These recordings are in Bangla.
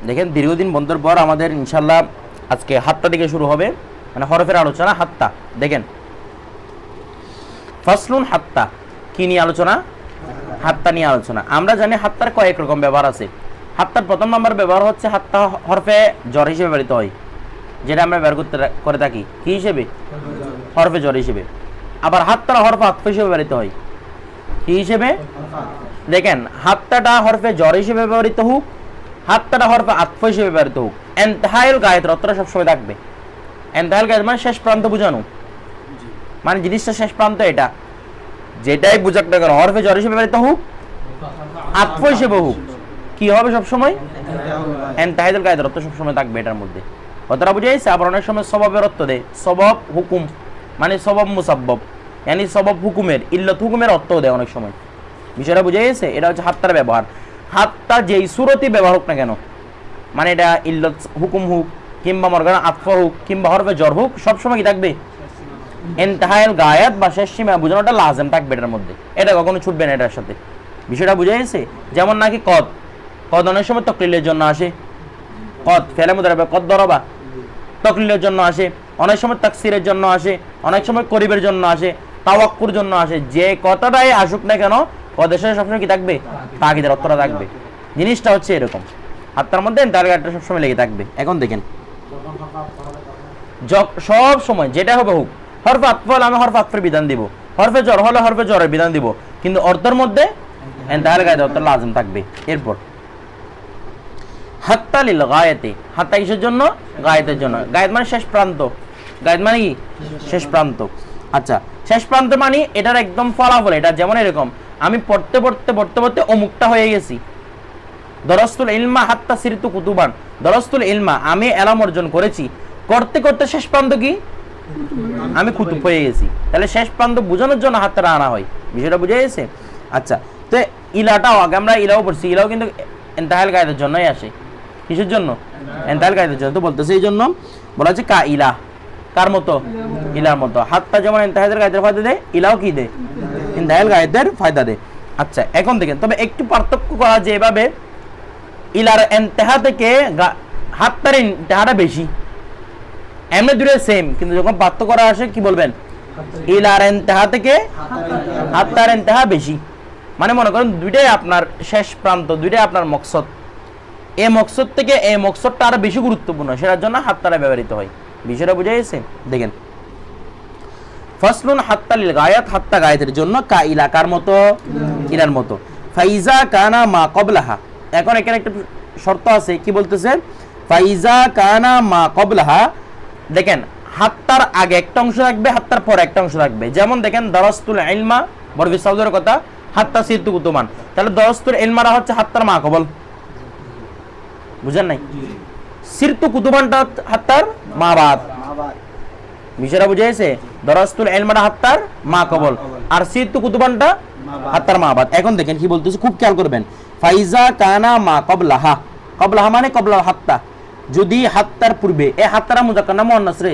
দেখেন দীর্ঘদিন বন্ধুর পর আমাদের ইনশাল্লাহ আজকে হাত্তা থেকে শুরু হবে, মানে হরফের আলোচনা হাত্তা। দেখেন ফাসলুন হাত্তা, কি নিয়ে আলোচনা? হাত্তা নিয়ে আলোচনা। আমরা জানি হাত্তার কয়েক রকম ব্যবহার আছে। হাত্তার প্রথম নম্বর ব্যবহার হচ্ছে হাত্তা হরফে জ্বর হিসেবে ব্যবহৃত হয়, যেটা আমরা ব্যবহার করে থাকি কি হিসেবে? হরফে জ্বর হিসেবে। আবার হাত্তার হরফ আতফ হিসেবে ব্যবহৃত হয়, কি হিসেবে? দেখেন হাত্তাটা হরফে জ্বর হিসেবে ব্যবহৃত হোক, হাত্তাটা হরফে আতফ হিসেবে ব্যবহৃত হোক, এনতাহাইল গায়েত অর্থটা সবসময় থাকবে। এনতাহাইল গায়েত মানে শেষ প্রান্ত বোঝানো, মানে জিনিসটা শেষ প্রান্ত। এটা যেটাই বুঝাক না কেন হরফে জ্বর হিসেবে ব্যবহৃত হোক, আতফ হিসেবে হোক, কি হবে সবসময়? এনতাহাইল গায়েত অর্থ সবসময় থাকবে এটার মধ্যে। কথাটা বুঝে যাচ্ছে? আবার অনেক সময় সবাবের অর্থ দেয়, সবাব হুকুম মানে সবাব মুসাব্বব, মানে সবাব হুকুমের ইল্লত হুকুমের অর্থ দেয় অনেক সময়। বিষয়টা বুঝে গেছে? এটা হচ্ছে হাত্তার ব্যবহার। হাত্তা যেই সুরতি ব্যবহার হোক না কেন, মানে এটা ইল্লত হুকুম হোক কিংবা মরগানা আতফ হোক কিংবা হরফে জ্বর হোক, সবসময় কি থাকবে? ইনতাহাইল গায়াত বা শেষ সীমা বোঝানোটা লাজেম থাকবে এটার মধ্যে, এটা কখনো ছুটবে না এটার সাথে। বিষয়টা বুঝে গেছে? যেমন নাকি কদ, কদ অনেক সময় তকলিলের জন্য আসে, কদ ফেলে মুদারাবে কদ দরবা তকলিলের জন্য আসে, অনেক সময় তাকসিরের জন্য আসে, অনেক সময় করিবের জন্য আসে, তাওয়াক্কুর জন্য আসে। যে কথাটাই আসুক না কেন কদের সাথে সবসময় কি থাকবে? তাকিদের অর্থটা থাকবে। জিনিসটা হচ্ছে এরকম, হাত্তার মধ্যে তার গাড়িটা সবসময় লেগে থাকবে। এখন দেখেন সব সময় যেটা হবে হোক, হরফে আতফ হলে আমি হরফে আতফের বিধান দিব, হরফে জ্বর হলে হরফে জ্বরের বিধান দিব, কিন্তু অর্থের মধ্যে তার গায়ে অর্থ লাজম থাকবে। এরপর হাত্তা লিল গায়াতে, হাত্তা কিসের জন্য? গায়েতের জন্য। গায়েত মানে শেষ প্রান্ত, গায়েত মানে কি? শেষ প্রান্ত। আচ্ছা, শেষ প্রান্ত মানে এটার একদম ফলাফল। এটা যেমন এরকম, আমি পড়তে পড়তে পড়তে পড়তে অমুকটা হয়ে গেছি। দরস্তুল ইলমা হাত্তা সিরতু কুতুবান, দরস্তুল ইলমা আমি এলাম অর্জন করেছি, করতে করতে শেষ প্রান্ত কি? আমি কুতুব হয়ে গেছি। তাহলে শেষ প্রান্ত বোঝানোর জন্য হাতটা আনা হয়। বিষয়টা বুঝে গেছে? আচ্ছা, তো ইলাটাও আগে আমরা ইলাও পড়ছি, ইলাও কিন্তু ইনতাহাইল গায়েতের জন্যই আসে। কিসের জন্য? ইনতাহাইল গায়েতের জন্য। তো বলতেছে এই জন্য বলা হচ্ছে কা ইলা, কার মতো? ইলার মতো। হাতটা যেমন ইনতাহাইল গায়েতের ফায়দা দেয়, ইলাও কি দেয়? ইনতাহাইল গায়েতের ফায়দা দেয়। আচ্ছা, এখন দেখেন তবে একটু পার্থক্য করা যে এভাবে ইলার ইনতাহা থেকে হাতটার ইনতাহাটা বেশি, এমনি দুটো সেম, কিন্তু যখন পার্থক্য করা আসে কি বলবেন? ইলার ইনতাহা থেকে হাতটার ইনতাহা বেশি। মানে মনে করেন দুইটাই আপনার শেষ প্রান্ত, দুইটাই আপনার মকসদ, এই মকসদ থেকে এই মকসদটা আরো বেশি গুরুত্বপূর্ণ, সেটার জন্য হাতটা ব্যবহৃত হয়। বিষয়টা বুঝে গেছে? দেখেন ফাসলুন হাত্তা লিল গায়াত, হাত্তা গায়াতের জন্য, কা ইলা কার মতো? ইলার মতো। ফাইজা কানা মা ক্বাবলাহা, এখন এখানে একটা শর্ত আছে, কি বলতেছে? ফাইজা কানা মা ক্বাবলাহা। দেখেন হাত্তার আগে একটা অংশ থাকবে, হাত্তার পরে একটা অংশ থাকবে। যেমন দেখেন দরস্তুল ইলমা বরফি সাউদের কথা, হাত্তা সিরতু কুতুবান, তাহলে দরস্তুল ইলমারা হচ্ছে হাত্তার মা কবল, বুঝেন নাই? সিরতু কুতুবানটা হাত্তার মা বাদ। বিষয়টা বুঝে গেছে? দরস্তুল ইলমাটা হাত্তার মা কবল, আর সিরতু কুতুবানটা হাত্তার মা বাদ। এখন দেখেন কি বলতেছে, খুব খেয়াল করবেন। ফাইজা কানা মা ক্বাবলাহা, ক্বাবলাহা মানে ক্বাবলা হাত্তা, যদি হাত্তার পূর্বে, এই হাত্তারা মুজাক্কার না মুয়ান্নাস রে?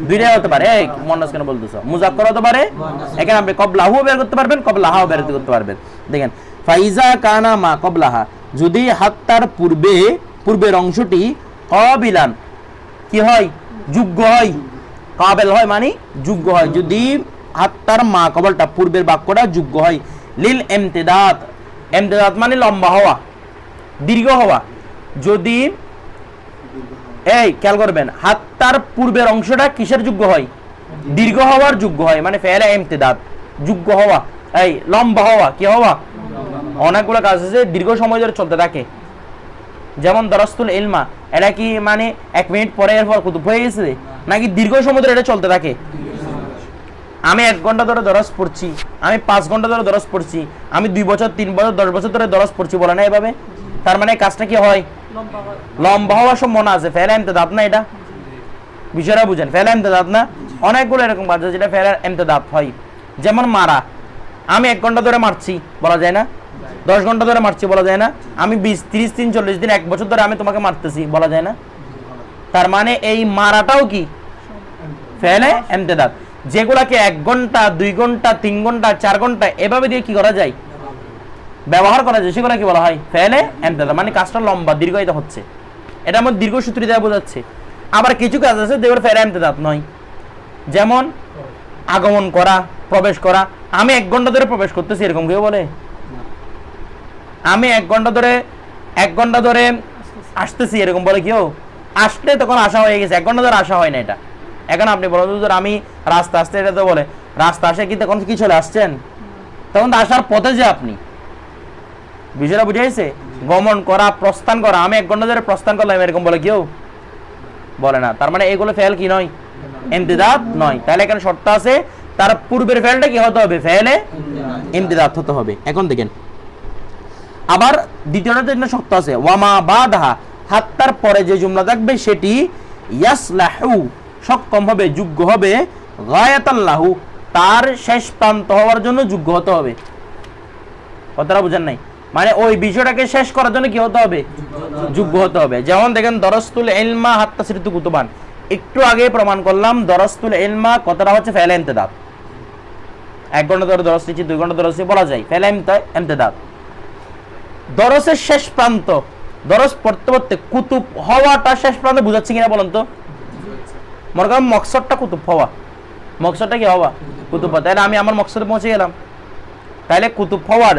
দুইটাই হতে পারে। এই মুয়ান্নাস কেন বলতেছো? মুজাক্কার হতে পারে। এখানে আপনি ক্বাবলাহু বের করতে পারবেন, ক্বাবলাহাও বের করতে পারবেন। দেখেন ফাইজা কানা মা ক্বাবলাহা, যদি হাত্তার পূর্বে, পূর্বের অংশটি ক্বাবিলান কি হয়? যোগ্য হয়। কাবেল হয় মানে যোগ্য হয়, যদি হাত্তার মা কবলটা পূর্বের বাক্যটা যোগ্য হয়। লিল ইমতিদাদ, ইমতিদাদ মানে লম্বা হওয়া, দীর্ঘ হওয়া। যদি এই খেয়াল করবেন, হাত্তার পূর্বের অংশটা কিসের যোগ্য হয়? দীর্ঘ হওয়ার যোগ্য হয়, মানে ফেলে ইমতিদাদ, যোগ্য হওয়া, এই লম্বা হওয়া, কি হওয়া? অনেকগুলো কাজ আছে দীর্ঘ সময় ধরে চলতে থাকে। যেমন দরস্তুল ইলমা, এটা কি মানে 1 মিনিট পরে এরপর কুতুব হয়ে গেছে, নাকি দীর্ঘ সময় ধরে এটা চলতে থাকে? আমি 1 ঘন্টা ধরে দরস পড়ছি, আমি 5 ঘন্টা ধরে দরস পড়ছি, আমি 2 বছর 3 বছর 10 বছর ধরে দরস পড়ছি, বলে না এভাবে? তার মানে কাজটা কি হয়? লম্বা হওয়ার সম্ভাবনা আছে। ফেলে ইমতিদাদ না এটা? বিষয়টা বুঝেন, ফেলে ইমতিদাদ না? অনেকগুলো এরকম কাজ আছে যেটা ফেলে ইমতিদাদ হয়। যেমন মারা, আমি 1 ঘন্টা ধরে মারছি, বলা যায় না? 10 ঘন্টা ধরে মারছি, বলা যায় না? আমি 20, 30 দিন, 40 দিন, 1 বছর ধরে আমি তোমাকে মারতেছি, বলা যায় না? তার মানে এই মারাটাও কি ফেলে ইমতিদাদ। যেগুলাকে 1 ঘন্টা, 2 ঘন্টা, 3 ঘন্টা, 4 ঘন্টা এভাবে দিয়ে কি করা যায়? ব্যবহার করা যায় সেগুলো কি বলা হয় ফেলে ইমতিদাদ, মানে কাজটা লম্বা দীর্ঘায়িত হচ্ছে, এটা আমার দীর্ঘ সূত্রে দেওয়া বোঝাচ্ছে। আবার কিছু কাজ আছে যেগুলো ফেলে ইমতিদাদ নয়, যেমন আগমন করা, প্রবেশ করা। আমি 1 ঘন্টা ধরে প্রবেশ করতেছি, এরকম কেউ বলে? আমি 1 ঘন্টা ধরে আসতেছি, এরকম বলে কেউ? আসলে তখন আসা হয়ে গেছে, 1 ঘন্টা ধরে আসা হয় না এটা। এখন আপনি বলেন আমি রাস্তা আসতে, এটা তো বলে রাস্তা আসে কি তখন কি চলে আসছেন? তখন তো আসার পথে যে আপনি, বিষয়টা বুঝাইছে? গমন করা, প্রস্থান করা, আমি 1 ঘন্টা ধরে প্রস্থান করলাম, এরকম বলে কেউ? বলে না। তার মানে এগুলো ফেল কি নয়? ইমতিদাদ নয়। তাহলে এখানে শর্ত আছে, তার পূর্বের ফেলটা কি হতে হবে? ফেলে ইমতিদাদ হতে হবে। এখন দেখেন আবার দ্বিতীয়টাতে একটা শর্ত আছে, ওয়ামা বাদাহা, হাত্তার পরে যে জুমলা থাকবে সেটি ইয়াসলাহু, সক্ষম হবে, যোগ্য হবে, গায়াতাল্লাহু, তার শেষ প্রান্ত হওয়ার জন্য যোগ্য হতে হবে। কথাটা বুঝেন নাই? মানে ওই বিষয়টাকে শেষ করার জন্য কি হতে হবে? যোগ্য হতে হবে। যেমন দেখেন দরস্তুল ইলমা হাত্তা সিরতু কুতুবান, একটু আগে প্রমাণ করলাম দরস্তুল ইলমা কথাটা হচ্ছে ফেলে ইমতিদাদ। 1 ঘন্টা ধরে দরস নিচ্ছি, 2 ঘন্টা দরস বলা যায় ফেলে ইমতিদাদ। দরসের শেষ প্রান্ত, দরস পড়তে পড়তে কুতুব হওয়াটা শেষ প্রান্ত বুঝাচ্ছে কিনা বলেন তো? মনে করেন মকসদটা কুতুব হওয়া, মকসদটা কি হওয়া? কুতুব হওয়া। তাহলে আমি আমার মকসদে পৌঁছে গেলাম। তাহলে কুতুব হওয়ার,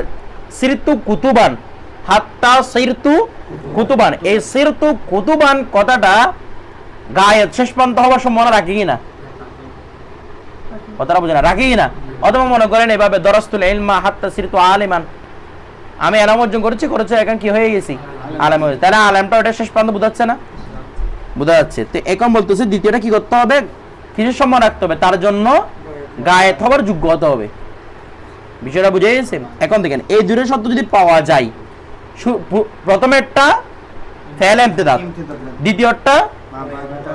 সিরতু কুতুবান, হাত্তা সিরতু কুতুবান, এই সিরতু কুতুবান কথাটা গায়েত শেষ প্রান্ত হওয়ার সম্ভাবনা রাখি কিনা? কথাটা বুঝে না, রাখি কিনা? অথবা মনে করেন এভাবে দরস্তুল ইলমা হাত্তা সিরতু আলিমান, আমি এলাম অর্জন করেছি, এখন কি হয়ে গেছি? আলেম হয়ে। তাহলে আলেমটা ওটা শেষ প্রান্ত বোঝাচ্ছে না? বোঝা যাচ্ছে। তো এখন বলতেছে দ্বিতীয়টা কি করতে হবে? কিছু সম্মান রাখতে হবে, তার জন্য গায়েত হবার যোগ্য হতে হবে। বিষয়টা বুঝে গেছে? এখন দেখেন এই দুটো শব্দ যদি পাওয়া যায়, প্রথমেরটা ফেলে ইমতিদাদ, দ্বিতীয়টা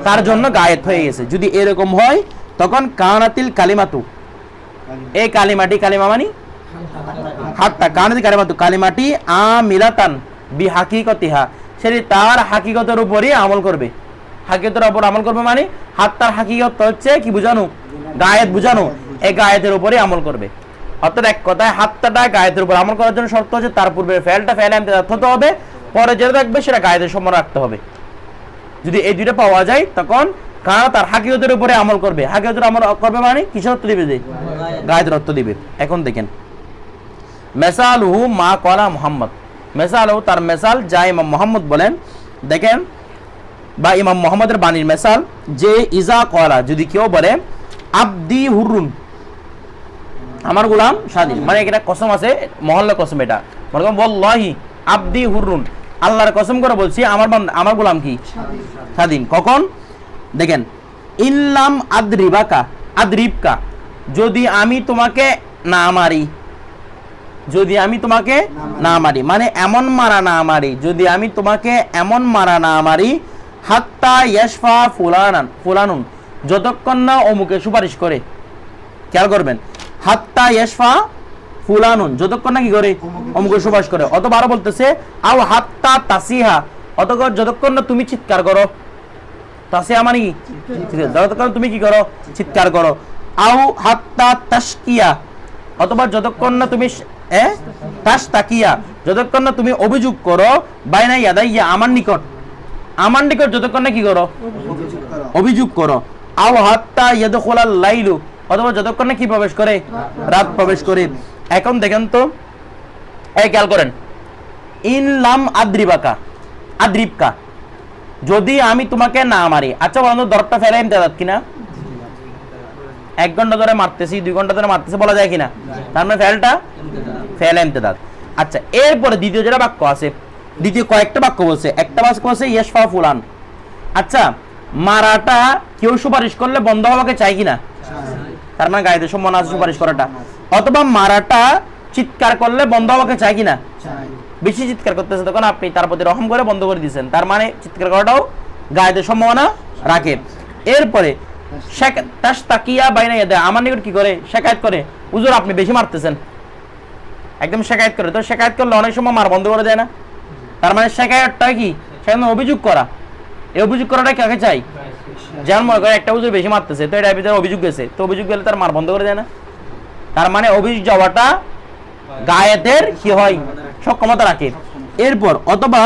তার জন্য গায়েত হয়ে গেছে, যদি এরকম হয় তখন কানাতিল কালিমাতু, এই কালিমাটি, কালিমা মানে হাত্তা, কানাতিল কালিমাতু, কালিমাটি আমিলাতান বিহাকিকতিহা, সেটি তার হাকিকতের উপরই আমল করবে। হাকিকতের উপর আমল করবে মানে হাত্তার হাকিকত হচ্ছে কি বুঝানো? গায়েত বুঝানো। এই গায়েতের উপরই আমল করবে। অর্থাৎ এক কথায় হাত্তাটা গায়েতের উপর আমল করার জন্য শর্ত হচ্ছে তার পূর্বে ফেলটা ফেলে ইমতিদাদ হতে হবে, পরে যেটা থাকবে সেটা গায়েতের সম্মান রাখতে হবে। যদি এই দুইটা পাওয়া যায় তখন কারা তার হাকিকতের উপরে আমল করবে। হাকিকতের আমল করবে মানে কিসের অর্থ দিবে? যে গায়েতের অর্থ দিবে। এখন দেখেন মেসালহু মা কলা মুহাম্মদ, মেসালহু তার মেসাল যা ইমাম মুহাম্মদ বলেন। দেখেন বা ইমাম মুহাম্মদের বাণীর মেসাল, যে ইজা কলা, যদি কেউ বলে আব্দি হুরুন, আমার গোলাম স্বাধীন, মানে এটা কসম আছে, মহল্লা কসম, এটা মনে করেন ওয়াল্লাহি আব্দি হুরুন, আল্লাহর কসম করে বলছি আমার গোলাম কি? স্বাধীন। কখন? দেখেন ইল্লাম আদ্রিবাকা, আদ্রিবকা, যদি আমি তোমাকে না মারি, যদি আমি তোমাকে না মারি, মানে এমন মারা না মারি, যদি আমি তোমাকে এমন মারা না মারি, হাত্তা ইয়াশফা ফুলানুন, যতক্ষণ না অমুকে সুপারিশ করে। খেয়াল করবেন, হাত্তা ইয়াশফা ফুলানুন, যতক্ষণ না কি করে? অমুকে সুপারিশ করে। অথবা আরো বলতেছে আও হাত্তা তাসিহা, অতঃপর যতক্ষণ না তুমি চিৎকার করো। তাসিহা মানে কি? যতক্ষণ তুমি কি করো? চিৎকার করো। আও হাত্তা তাশকিয়া, অথবা যতক্ষণ না তুমি তাশতাকিয়া, যতক্ষণ না তুমি অভিযোগ করো, বাইনা ইয়াদাইয়া, আমার নিকট, আমার নিকট যতক্ষণ না কি করো? অভিযোগ করো। আও হাত্তা ইয়াদখুলাল লাইলু, অথবা যতক্ষণ না কি প্রবেশ করে? রাত প্রবেশ করে। এখন দেখেন তো, এই খেয়াল করেন, ইন লাম আদ্রিবাকা, আদ্রিবকা, যদি আমি তোমাকে না মারি। আচ্ছা বলুন তো দরবটা ফেলে ইমতিদাদ কিনা? 1 ঘন্টা ধরে মারতেছি, 2 ঘন্টা ধরে মারতেছি বলা যায় কিনা? তার মানে ফেলটা ফেলে ইমতিদাদ। আচ্ছা এরপরে দ্বিতীয় যেটা বাক্য আছে, দ্বিতীয় কয়েকটা বাক্য বলছে, একটা বাক্য বলছে ইয়াশফা ফুলান। আচ্ছা মারাটা কেউ সুপারিশ করলে বন্ধ হওয়াকে চাই কিনা? তার মানে গায়েতে সম্মান আছে সুপারিশ করাটা। অথবা মারাটা চিৎকার করলে বন্ধ হওয়াকে চাই কিনা? বেশি চিৎকার করতেছে তখন আপনি তার প্রতি রহম করে বন্ধ করে দিচ্ছেন, তার মানে চিৎকার করাটাও গায়েতে সম্ভাবনা রাখে। এরপরে তাশতাকিয়া বাইনা ইয়াদা, আমার নিকট কি করে? শেকায়ত করে, হুজুর আপনি বেশি মারতেছেন, একদম শেকায়ত করে। তো শেকায়ত করলে অনেক সময় মার বন্ধ করে দেয় না? তার মানে শেকায়তটা কি? সেখানে অভিযোগ করা। এই অভিযোগ করাটা কাকে চাই? যেমন মনে করে একটা হুজুর বেশি মারতেছে, তো এটার ভিতরে অভিযোগ গেছে, তো অভিযোগ গেলে তার মার বন্ধ করে দেয় না? তার মানে অভিযোগ যাওয়াটা গায়েতের কি হয়? সক্ষমতা রাখে। এরপর অথবা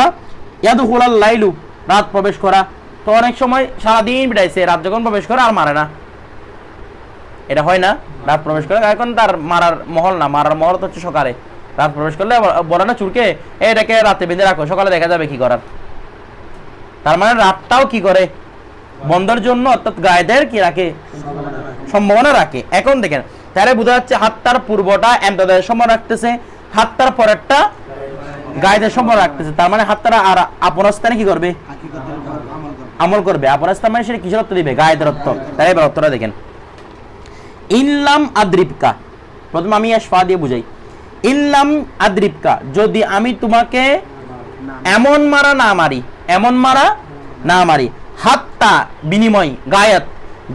ইয়াদখুলাল লাইলু, রাত প্রবেশ করা। তো অনেক সময় সারাদিন বিটাইছে, রাত যখন প্রবেশ করে আর মারে না, এটা হয় না? রাত প্রবেশ করে, এখন তার মারার মহল না, মারার মহল তো হচ্ছে সকালে। রাত প্রবেশ করলে বলে না চুরকে, এটাকে রাতে বেঁধে রাখো, সকালে দেখা যাবে কি করার। তার মানে রাতটাও কি করে বন্ধের জন্য, অর্থাৎ গায়েদের কি রাখে, সম্ভাবনা রাখে। এখন দেখেন তাহলে বোঝা যাচ্ছে হাতটার পূর্বটা এমদাদের সম্ভাবনা রাখতেছে, হাতটার পরেরটা গায়েদের সম্ভাবনা রাখতেছে। তার মানে হাতটারা আর আপন স্থানে কি করবে, আমল করবে। আপন স্থান মানে সেটা কিসের অর্থ দিবে, গায়েদের অর্থ। তাই এবার অর্থটা দেখেন, ইনলাম আদ্রিবকা, প্রথমে আমি ইয়াশফা দিয়ে বুঝাই। ইনলাম আদ্রিবকা, যদি আমি তোমাকে এমন মারা না মারি, এমন মারা না মারি, হাত্তা বিনিময়, গায়াত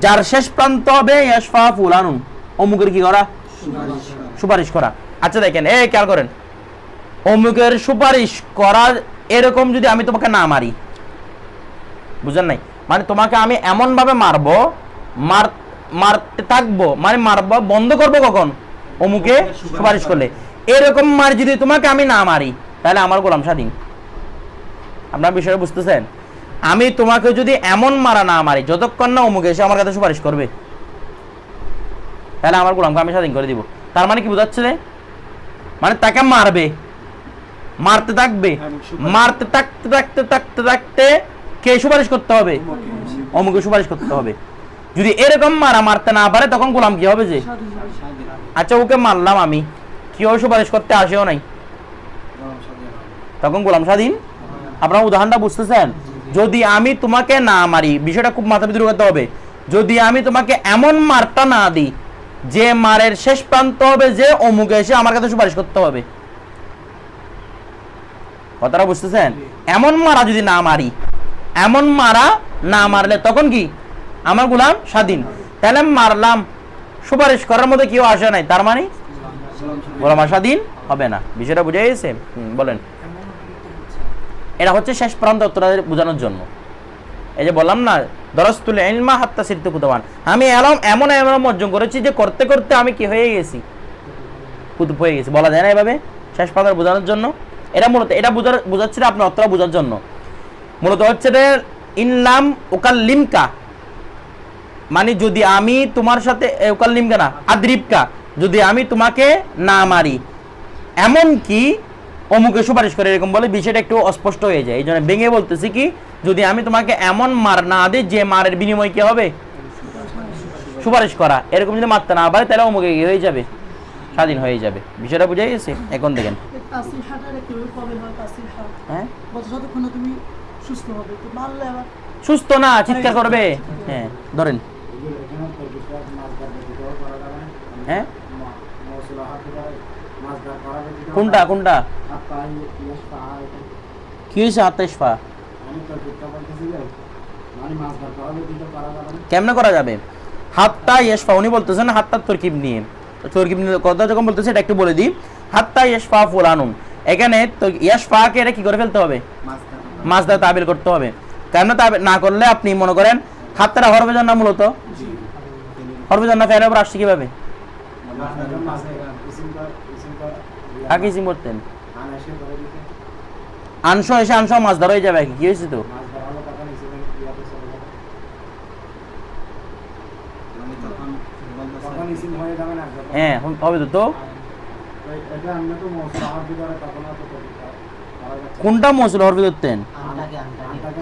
যার শেষ প্রান্ত হবে, ইয়াশফা ফুলানুন, অমুকের কি করা, সুপারিশ করা। আচ্ছা দেখেন, এই খেয়াল করেন, অমুকের সুপারিশ করা, এরকম যদি আমি তোমাকে না মারি, বুঝেন নাই, মানে তোমাকে আমি এমন ভাবে মারবো, মারতে থাকবো, মানে মারবো বন্ধ করবো কখন, অমুকে সুপারিশ করলে। এরকম মার যদি তোমাকে আমি না মারি, তাহলে আমার গোলাম স্বাধীন। আপনার বিষয়টা বুঝতেছেন? আমি তোমাকে যদি এমন মারা না মারি, যতক্ষণ না অমুকে এসে আমার কাছে সুপারিশ করবে, তাহলে আমার গোলামকে আমি স্বাধীন করে দিব। তার মানে কি বোঝাচ্ছে, মানে তাকে মারবে, মারতে থাকবে, মারতে থাকতে থাকতে থাকতে থাকতে কে সুপারিশ করতে হবে, অমুকে সুপারিশ করতে হবে। যদি এরকম মারা মারতে না পারে, তখন গোলাম কি হবে, যে আচ্ছা ওকে মারলাম আমি, কেউ সুপারিশ করতে আসেও নাই, তখন গোলাম স্বাধীন। আপনার উদাহরণটা বুঝতেছেন? যদি আমি তোমাকে না মারি, বিষয়টা খুব মাথা ভিতরে করতে হবে, যদি আমি তোমাকে এমন মারটা না দিই যে মারের শেষ প্রান্ত হবে যে অমুকে এসে আমার কাছে সুপারিশ করতে হবে, কথাটা বুঝতেছেন? এমন মারা যদি না মারি, এমন মারা না মারলে তখন কি আমার গোলাম স্বাধীন। তাহলে মারলাম, সুপারিশ করার মধ্যে কেউ আসে নাই, তার মানে গোলাম স্বাধীন হবে না। বিষয়টা বুঝে গেছে? বলেন। এটা হচ্ছে শেষ প্রান্ত বোঝানোর জন্য। এই যে বললাম না, দরস্তুল ইলমা হাত্তা সিরতু কুতুবান, আমি এমন এমন অর্জন করেছি যে করতে করতে আমি কি হয়ে গেছি, কুতুব হয়ে গেছি। বলা যায় না এভাবে, শেষ প্রান্ত বোঝানোর জন্য। এটা মূলত এটা বোঝাচ্ছে আপনার অর্থটা বোঝার জন্য। মূলত হচ্ছে ইনলাম উকাল্লিমকা, মানে যদি আমি তোমার সাথে, উকাল্লিমকা না আদ্রিবকা, যদি আমি তোমাকে না মারি, এমন কি অমুকে সুপারিশ করে, এরকম বলে বিষয়টা একটু অস্পষ্ট হয়ে যায়। এই জন্য ভেঙে বলতেছি কি, যদি আমি তোমাকে এমন মার না দিই যে মারের বিনিময় কি হবে, সুপারিশ করা, এরকম যদি মারতে না পারে, তাহলে অমুকে কি হয়ে যাবে, স্বাধীন হয়ে যাবে। বিষয়টা বুঝে গেছে? এখন দেখেন, হ্যাঁ সুস্থ না, চিৎকার করবে। হ্যাঁ ধরেন, হ্যাঁ কোনটা কোনটা কি হয়েছে, হাত্তা ইশফা কেমনে করা যাবে? হাত্তা ইশফা উনি বলতেছেন হাত্তা তরকিব নিয়ে, তরকিব নিয়ে কথা যখন বলতেছে এটা একটু বলে দিই। হাত্তা ইশফা ফুলানুন, এখানে ইশফাকে এটা কি করে ফেলতে হবে, মাসদার তাবিল করতে হবে। কেন তাবিল না করলে, আপনি মনে করেন হাত্তারা হরফে জান্না, মূলত হরফে জান্না ফেলে উপর আসছে কিভাবে, আগে ইসিম করতেন, আনশো এসে আনশো মাসদার হয়ে যাবে, কি হয়েছে তো, হ্যাঁ হবে তো। কোনটা মৌসুল হরফি ধরতেন,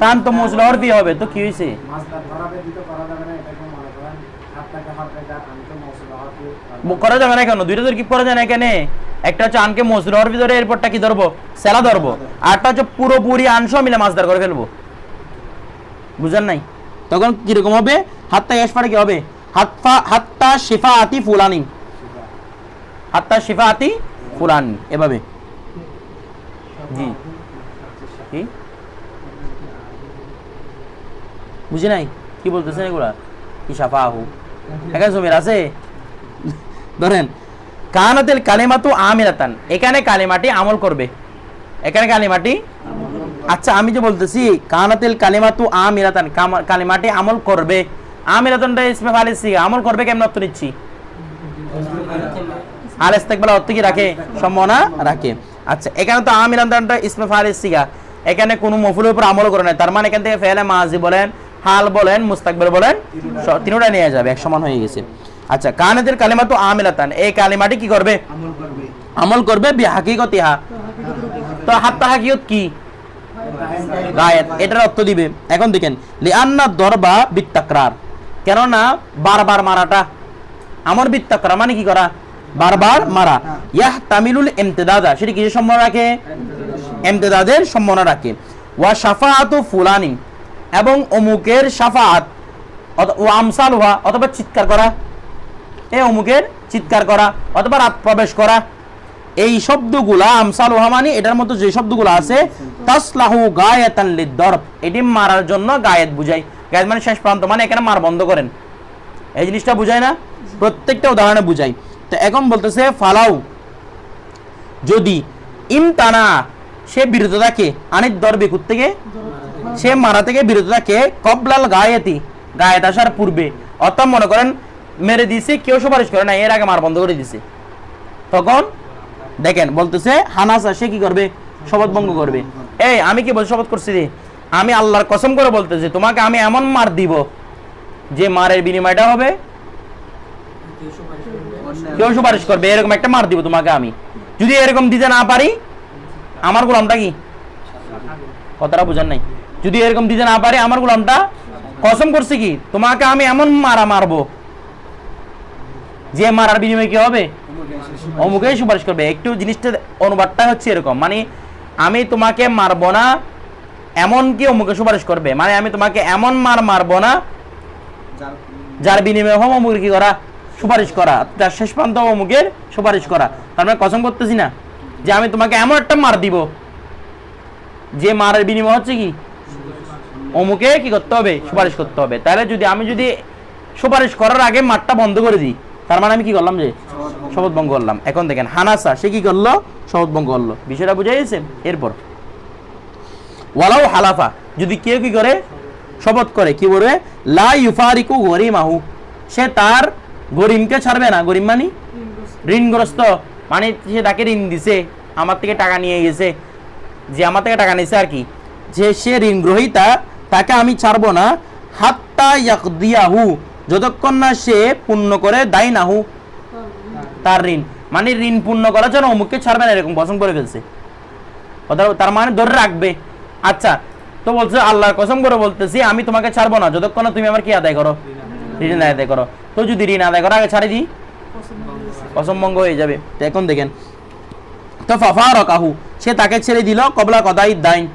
টান তো মৌসুল হরফি হবে তো, কি হয়েছে, করা যাবে না কেন, দুইটা কি করা যায় না এখানে? একটা হচ্ছে আনকে মৌসুল হরফি ধরে, এরপরটা কি ধরবো, সেলা ধরবো, আরটা হচ্ছে পুরোপুরি আনশো মিলে মাসদার করে ফেলবো। বুঝেন নাই? তখন কিরকম হবে, হাত্তা ইশফাটা কি হবে, হাত্তা শিফাআতি ফুলানি, হাত্তা শিফাআতি ফুলানি, এভাবে। জি কি বুঝি নাই কি বলতেছেন এগুলা, কি শাফাহু এখানে জমির আছে। ধরেন কানাতিল কালিমাতু আমিলাতান, এখানে কালিমাটি আমল করবে, এখানে কালিমাটি, আচ্ছা আমি যে বলতেছি কানাতিল কালিমাতু আমিলাতান, কালিমাটি আমল করবে, আমিলাতানটা ইসমে ফাইল সিগা, আমল করবে কেমন অর্থ নিচ্ছি, আল ইস্তিকবাল অর্থ কি রাখে, সম্ভাবনা রাখে। আচ্ছা, এখানে তো আমিলানটা ইসমে ফাইল সিগা, এখানে কোনো মফুলের উপর আমল করে নাই, তার মানে এখান থেকে ফেলে মাজি বলেন, হাল বলেন, মুস্তাকবিল বলেন, তিনটা নিয়ে যাবে, এক সমান হয়ে গেছে। আচ্ছা, কানাতের কালিমা তো আমিলাতান, এই কালিমাটি কি করবে? আমল করবে বিহাকিকতিহা। তো হাত্তা হাকিকত কি? গায়েত, এটার অর্থ দিবে। এখন দেখেন লিআন্না দরবা বিত্তাকরার, কেননা বারবার মারাটা, আমর বিত্তাকরার মানে কি করা? বারবার মারা। ইয়াহতামিলুল ইমতিদাদা, সেটা কিসের সম্ভাবনা রাখে? ইমতিদাদের সম্ভাবনা রাখে। ওয়া শাফাআতু ফুলানি, এবং অমুকের শাফাআত, ওয়া আমসালুহা, অথবা চিৎকার করা, এই অমুকের চিৎকার করা অথবা রাত প্রবেশ করা, এই শব্দগুলা আমসালুহা মানে এটার মতো যে শব্দগুলো আছে, তাসলাহু গায়াতান লিদ-দরব, এটি মারার জন্য গায়েত বুঝায়। গায়েত মানে শেষ প্রান্ত, মানে এখানে মার বন্ধ করেন, এই জিনিসটা বুঝায় না? প্রত্যেকটা উদাহরণে বুঝাই। তো এখন বলতেছে ফালাউ, যদি ইমতানা, সে বিরত থাকে, আনিদ দরবে, থেকে সে মারা থেকে বিরত থাকে, কবলাল গায়াতি, গায়েত আসার পূর্বে, অর্থাৎ মনে করেন মেরে দিছে, কেউ সুপারিশ করে না, এর আগে মার বন্ধ করে দিছে, তখন দেখেন বলতেছে হানাসা, সে কি করবে? শপথ ভঙ্গ করবে। এই আমি কি বল শপথ করছি রে, আমি আল্লাহর কসম করে বলতেছি তোমাকে আমি এমন মার দিব যে মারের বিনিময়টা হবে কেউ সুপারিশ করবে, এরকম একটা মার দিব তোমাকে আমি। যদি এরকম দিতে না পারি, আমার গোলামটা কি? কথাটা বুঝেন নাই? যদি এরকম দিতে না পারি, আমার গোলামটা কসম করছে কি তোমাকে আমি এমন মারা মারবো যে মারার বিনিময়ে কি হবে? অমুকেই সুপারিশ করবে। একটু জিনিসটা অনুবাদটা হচ্ছে এরকম, মানে আমি তোমাকে মারবো না, এমন কি অমুকে সুপারিশ করবে, মানে আমি তোমাকে এমন মার মারবো না যার বিনিময়ে হোম অমুকের কি করা? সুপারিশ করা, যার শেষ প্রান্ত অমুকের সুপারিশ করা। তার মানে কসম করতেছি না যে আমি তোমাকে এমন একটা মার দিব যে মারের বিনিময় হচ্ছে কি অমুকে কি করতে হবে? সুপারিশ করতে হবে। তাহলে যদি আমি সুপারিশ করার আগে মারটা বন্ধ করে দিই, তার মানে আমি কি করলাম? যে শপথ ভঙ্গ করলাম। এখন দেখেন হানাসা, সে কি করলো? শপথ ভঙ্গ করলো। বিষয়টা বুঝে গেছে? এরপর ওয়ালাউ হালাফা, যদি কেউ কি করে? শপথ করে, কি বলবে? লা ইউফারিকু গরিমাহু, সে তার গরিমকে ছাড়বে না। গরিম মানে ঋণগ্রস্ত, মানে সে তাকে ঋণ দিছে, আমার থেকে টাকা নিয়ে গেছে, যে আমার থেকে টাকা নিছে আর কি, যে সে ঋণ গ্রহীতা, তাকে আমি ছাড়বো না, হাত্তা ইয়াকদিয়াহু, যতক্ষণ না সে পূর্ণ করে দাইনাহু, তার ঋণ, মানে ঋণ পূর্ণ করার জন্য অমুককে ছাড়বে না, এরকম পছন্দ করে ফেলছে। তার মানে ধরে রাখবে। আচ্ছা, তো বলছে আল্লাহর কসম করে বলতেছি আমি তোমাকে ছাড়বো না যতক্ষণ না তুমি আমার কি আদায় করো? ঋণ আদায় করো। তো যদি ঋণ আদায় করো আগে ছাড়ি দিই, কসম ভঙ্গ হয়ে যাবে। তো এখন দেখেন, তো ফাফারাকাহু, সে তাকে ছেড়ে দিল, কবলা কদাই দাইন,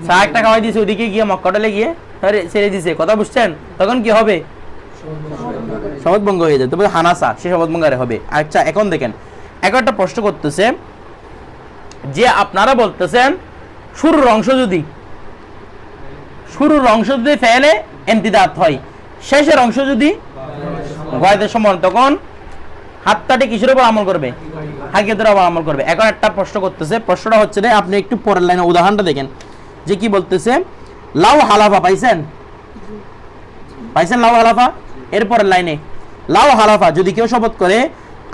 চা একটা খাওয়াই দিয়েছে, ওদিকে গিয়ে মক্কাটালে গিয়ে ছেড়ে দিছে, কথা বুঝছেন? তখন কি হবে? শপথ ভঙ্গ হয়ে যায়। তবে হানাসা, সে শপথ ভঙ্গ হবে। আচ্ছা, এখন দেখেন, এখন একটা প্রশ্ন করতেছে যে আপনারা বলতেছেন শুরুর অংশ যদি ফেলে ইমতিদাদ হয়, শেষের অংশ যদি গায়েতের সমান, তখন হাত্তাটি কিসের উপর আমল করবে? হাকিকতের উপর আমল করবে। এখন একটা প্রশ্ন করতেছে, প্রশ্নটা হচ্ছে যে আপনি একটু পরের লাইনে উদাহরণটা দেখেন, যে কি বলতেছে লাউ হালাফা, পাইছেন লাউ হালাফা? এরপরের লাইনে লাউ হালাফা, যদি কেউ শপথ করে,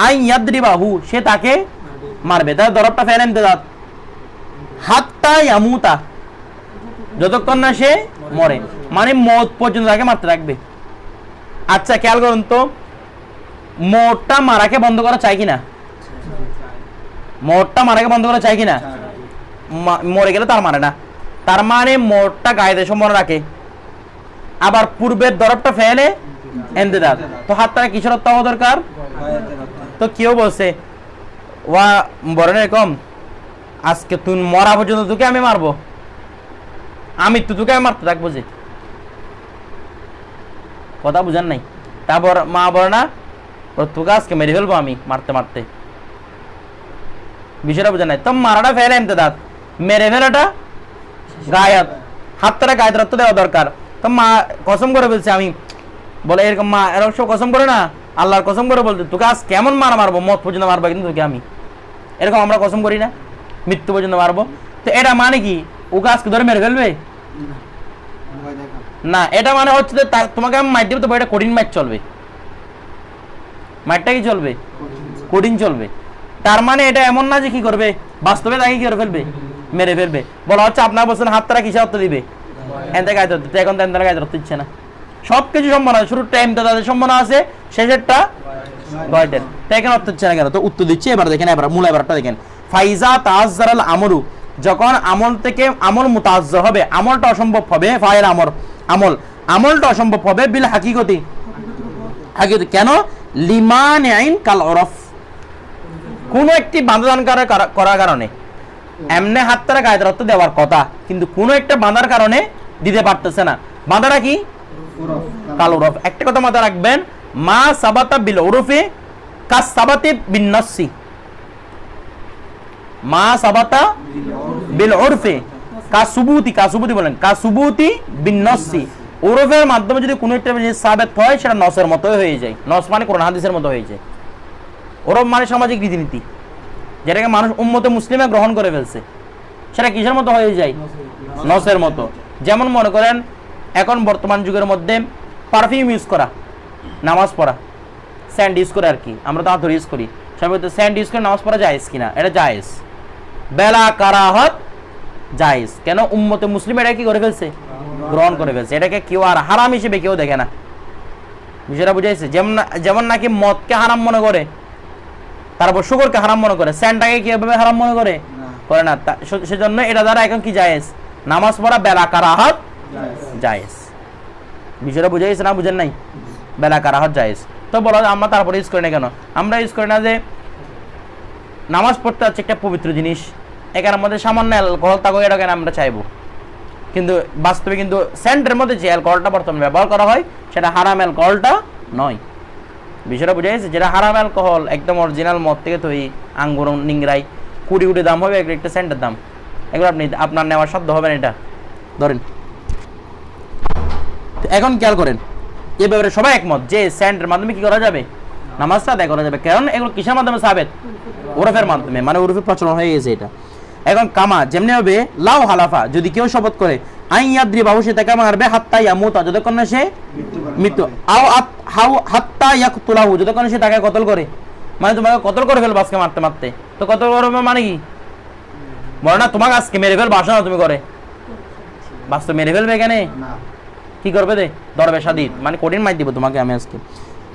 আই ইয়াদরিবাহু, সে তাকে মারবে, তার দরবটা ফেলে ইমতিদাদ, হাত্তা ইয়ামুতা, যতক্ষণ না সে মরে, মানে মওত পর্যন্ত তাকে মারতে থাকবে। আচ্ছা, খেয়াল করুন তো, মওতটা মারাকে বন্ধ করা চাই কিনা? মওতটা মারাকে বন্ধ করা চাই কিনা? মরে গেলে তার মানে না, তার মানে মওতটা গায়েদের সম্মান রাখে, আবার পূর্বের দরবটা ফেলে ইমতিদাদ। তো হাতটা কিসের অর্থ হওয়া দরকার? তো কেউ বলছে ওয়া বলেন এরকম, আজকে তুই মরা পর্যন্ত তোকে আমি মারবো, আমি তোকে আমি মারতে থাকবো, যে কথা বুঝেন নাই? তারপর মা বলে না, তোকে আজকে মেরে ফেলবো আমি মারতে মারতে, বিষয়টা বুঝেন নাই? তো মারাটা ফেলে ইমতিদাদ, মেরে ফেলাটা গায়াত, হাতটা গায়ের অর্থ দেওয়া দরকার। তো মা কসম করে বলছে আমি, বলে এরকম মা এরকম সব কসম করে না, আল্লাহর কসম করে বলতে তোকে আজ কেমন মারবো, মত পর্যন্ত মারবো, কিন্তু তোকে আমি, এরকম আমরা কসম করি না, মৃত্যু পর্যন্ত মারবো। তো এটা মানে কি ওকে আজকে ধরে মেরে ফেলবে না? এটা মানে হচ্ছে যে তোমাকে আমি মার দেবো, তো এটা কঠিন মার চলবে, মারটা কি চলবে? কঠিন চলবে। তার মানে এটা এমন না যে কি করবে, বাস্তবে তাকে কি করে ফেলবে, মেরে ফেলবে। বলা হচ্ছে আপনার বলছেন হাত তারা কিসে অর্থ দিবে, এনতে গায়ে ধরতে, এখন তো এনতে গায়ে ধরতে ইচ্ছে না। সবকিছু সম্ভাবনা, শুরু টাইম তো তাদের সম্ভাবনা আছে, শেষেরটা গয়টের, তাই এখানে অর্থ হচ্ছে না কেন? তো উত্তর দিচ্ছে এবার দেখেন, এবার মূল এবারটা দেখেন। ফাইজা তাআজ্জারাল আমরু, যখন আমল থেকে আমল মুতাআজ্জার হবে, আমলটা অসম্ভব হবে, ফাইল আমলটা অসম্ভব হবে বিল হাকিকতি, হাকিকতি কেন? লিমানিন কাল উরফ, কোন একটি বাঁধাদান করার কারণে, এমনি হাত তারা গায়ে অর্থ দেওয়ার কথা, কিন্তু কোন একটা বাঁধার কারণে দিতে পারতেছে না। বাঁধাটা কি? কাল উরফ। একটা কথা মাথায় রাখবেন, মা সাবাতা বিল উরফে কাস সাবাতে বিন নাসসি, মা সাবাতা বিল উরফে কাসুবুতি বলেন, কাসুবুতি বিন নাসসি, উরফের মাধ্যমে যদি কোনো একটা জিনিস সাবেত হয় সেটা নসের মতো হয়ে যায়। নস মানে কোরআন হাদিসের মতো হয়ে যায়। ওরফ মানে সামাজিক রীতিনীতি, যেটাকে মানুষ উম্মতে মুসলিমে গ্রহণ করে ফেলছে, সেটা কিসের মতো হয়ে যায়? নসের মতো। যেমন মনে করেন এখন বর্তমান যুগের মধ্যে পারফিউম ইউজ করা, নামাজ পড়া, স্যান্ড ইউজ করে আর কি, আমরা তো আতর ইউজ করি, সবাই তো স্যান্ড ইউজ করে নামাজ পড়া জায়েজ কিনা? এটা জায়েজ, বেলা কারাহত জায়েজ। কেন? উম্মতে মুসলিম এটা কি করে ফেলছে, গ্রহণ করে ফেলছে, এটাকে কেউ আর হারাম হিসেবে কেউ দেখে না। বিষয়টা বুঝাইছে? যেমন নাকি মদকে হারাম মনে করে, তারপর শুকরকে হারাম মনে করে, স্যান্ডটাকে কিভাবে হারাম মনে করে না। সেজন্য এটা দ্বারা এখন কি জায়েজ, নামাজ পড়া বেলা কারাহত জায়েজ। বিষয়টা বুঝাইছে না? বুঝেন নাই? বেলা কারাহত জায়েজ। তো বলা আমরা তারপরে ইউজ করি না কেন? আমরা ইউজ করি না যে নামাজ পড়তে হচ্ছে একটা পবিত্র জিনিস, এখানে আমাদের সামান্য অ্যালকোহল থাকো, এটা কেন আমরা চাইবো, কিন্তু বাস্তবে কিন্তু স্যান্ডের মধ্যে যে অ্যালকোহলটা বর্তমানে ব্যবহার করা হয় সেটা হারাম অ্যালকোহলটা নয়। বিষয়টা বুঝে গেছে? যেটা হারাম অ্যালকোহল একদম অরিজিনাল মদ থেকে তৈরি, আঙ্গুর নিংরাই, কোটি কোটি দাম হবে একটা স্যান্ডের দাম, এগুলো আপনার নেওয়ার সাধ্য হবে না। এটা ধরেন, এখন খেয়াল করেন, এ ব্যাপারে সবাই একমত যে স্যান্ডের মাধ্যমে কি করা যাবে, নামাজটা আদায় করা যাবে। কারণ এগুলো কিসের মাধ্যমে সাবেত? ওরফের মাধ্যমে, মানে ওরফের প্রচলন হয়ে গেছে এটা। এখন কামা যেমনি হবে, লাউ হালাফা, যদি কেউ শপথ করে, আইয়াদ্রি বাবু সে তাকে মারবে, হাত্তা ইয়ামুতা, যতক্ষণ না সে মৃত্যু, আও হাত্তা ইয়াকতুলাহু, যতক্ষণ সে তাকে কতল করে, মানে তোমাকে কতল করে ফেলবে আজকে মারতে মারতে। তো কতল করবে মানে কি? বলে না তোমাকে আজকে মেরে ফেলবে, আসো না তুমি করে, বাস্তব মেরে ফেলবে এখানে, কি করবে? দে দরবে শাদিদ, মানে কঠিন মার দিব তোমাকে আমি আজকে।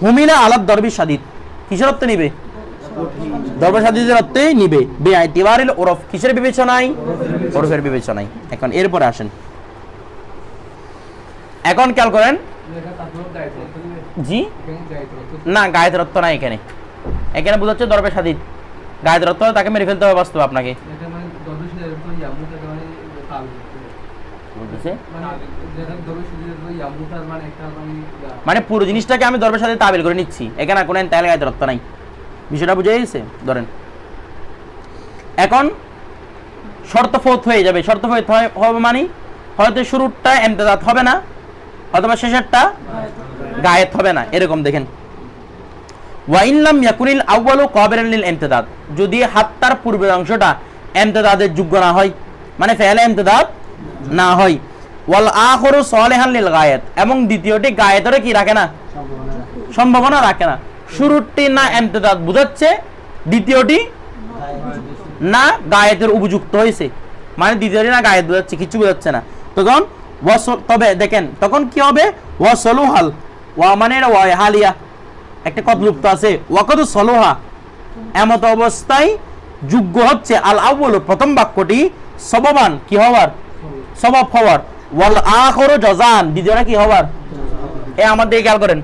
হুমিলা আলাদ দরবি শাদিদ, কিসের অর্থে নিবে? দরবে শাদিদের অর্থেই নিবে। বেআইতিবারিল ওরফ, কিসের বিবেচনায়? ওরফের বিবেচনায়। এখন এরপরে আসেন, এখন খেয়াল করেন, জি না গায়ের অর্থ নাই এখানে, এখানে বোঝাচ্ছে দরবে শাদিদ, গায়ের অর্থ তাকে মেরে ফেলতে হবে বাস্তব আপনাকে। মানে পুরো জিনিসটাকে আমি দরবের সাথে তাবিল করে নিচ্ছি, এখানে কোনো তাহলে গায়ের অর্থ নাই। বিষয়টা বুঝে গেছে? ধরেন এখন শর্ত ফৌত হয়ে যাবে, শর্ত ফৌত হবে মানে হয়তো শুরুটা এমতেদাত হবে না, অথবা শেষেরটা গায়েত হবে না, এরকম দেখেন। ওয়াইল্লাম ইয়াকুনিল আউয়ালু কাবিরান লিল ইমতিদাদ, যদি হাত্তার পূর্বের অংশটা ইমতিদাদের যোগ্য না হয়, মানে ফেলে ইমতিদাদ না হয়, ওয়াল আখিরু সালিহান লিল গায়াত, এবং দ্বিতীয়টি গায়াতের কি রাখে না, সম্ভাবনা রাখে না। শুরুটি না ইমতিদাদ বুঝাচ্ছে, দ্বিতীয়টি না গায়াতের উপযুক্ত হয়েছে, মানে দ্বিতীয়টি না গায়াত বুঝাচ্ছে, কিছু বুঝাচ্ছে না। তখন তবে দেখেন তখন কি হবে, ওয়া সলুহাল, ওয়া মানে এটা ওয়া হালিয়া, একটা কত লুপ্ত আছে, ওয়াকদ সলুহা, এমত অবস্থায় যোগ্য হচ্ছে আল আউয়াল, প্রথম বাক্যটি সবাবান কি হওয়ার, সবাব হওয়ার, ওয়াল আখিরু জাযান, দ্বিতীয়টা কি হওয়ার। এ আমাদের খেয়াল করেন,